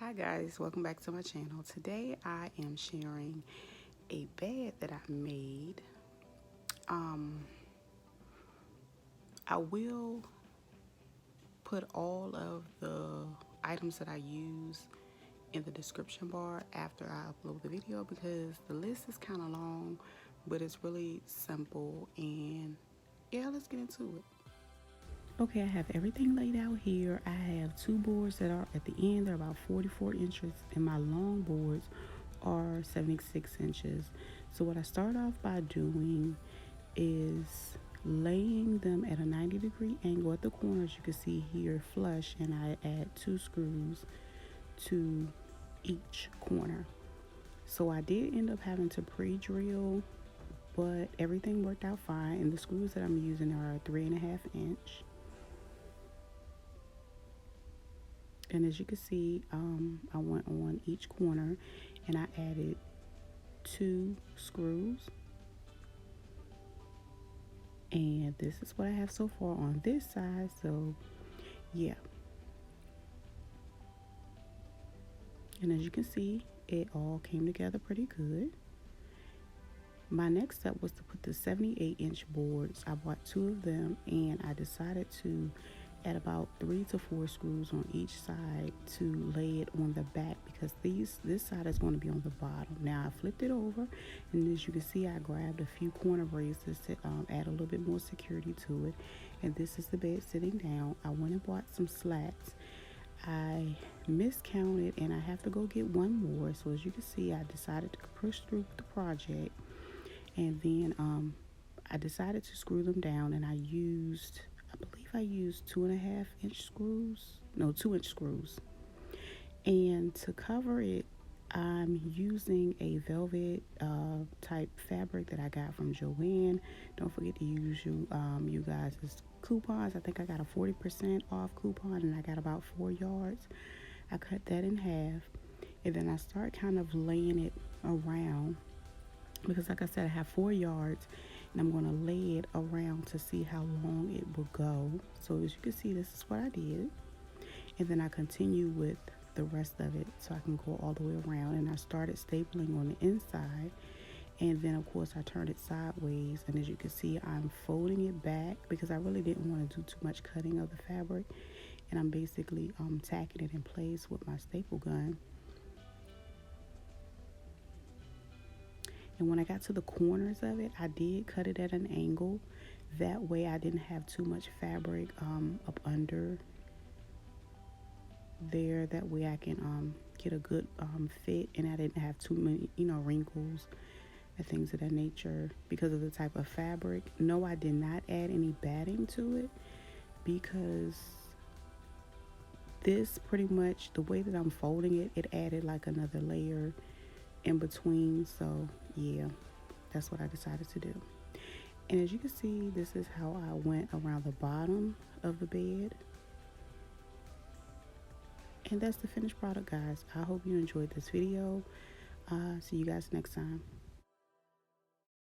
Hi guys, welcome back to my channel. Today I am sharing a bed that I made. I will put all of the items that I use in the description bar after I upload the video because the list is kind of long, but it's really simple. And yeah, let's get into it. Okay, I have everything laid out here. I have two boards that are at the end. They're about 44 inches, and my long boards are 76 inches. So what I start off by doing is laying them at a 90-degree angle at the corners. You can see here flush, and I add 2 screws to each corner. So I did end up having to pre-drill, but everything worked out fine. And the screws that I'm using are 3.5 inch. And as you can see, I went on each corner and I added 2 screws. And this is what I have so far on this side. So yeah. And as you can see, it all came together pretty good. My next step was to put the 78-inch boards. I bought 2 of them, and I decided to add about 3 to 4 screws on each side to lay it on the back, because this side is going to be on the bottom. Now I flipped it over, and as you can see, I grabbed a few corner braces to add a little bit more security to it. And this is the bed sitting down. I went and bought some slats. I miscounted, and I have to go get one more. So as you can see, I decided to push through with the project, and then I decided to screw them down, and I believe I used 2.5 inch screws, no, 2-inch screws. And to cover it, I'm using a velvet type fabric that I got from Joann. Don't forget to use you guys' coupons. I think I got a 40% off coupon, and I got about 4 yards. I cut that in half, and then I start kind of laying it around, because like I said, I have 4 yards, and I'm going to lay it around to see how long it will go. So as you can see, this is what I did. And then I continue with the rest of it so I can go all the way around. And I started stapling on the inside, and then of course I turned it sideways. And as you can see, I'm folding it back because I really didn't want to do too much cutting of the fabric. And I'm basically tacking it in place with my staple gun. And when I got to the corners of it, I did cut it at an angle. That way I didn't have too much fabric up under there. That way I can get a good fit, and I didn't have too many, wrinkles and things of that nature because of the type of fabric. No, I did not add any batting to it, because this pretty much, the way that I'm folding it, it added like another layer in between. So yeah, that's what I decided to do. And as you can see, this is how I went around the bottom of the bed. And that's the finished product, guys. I hope you enjoyed this video. See you guys next time.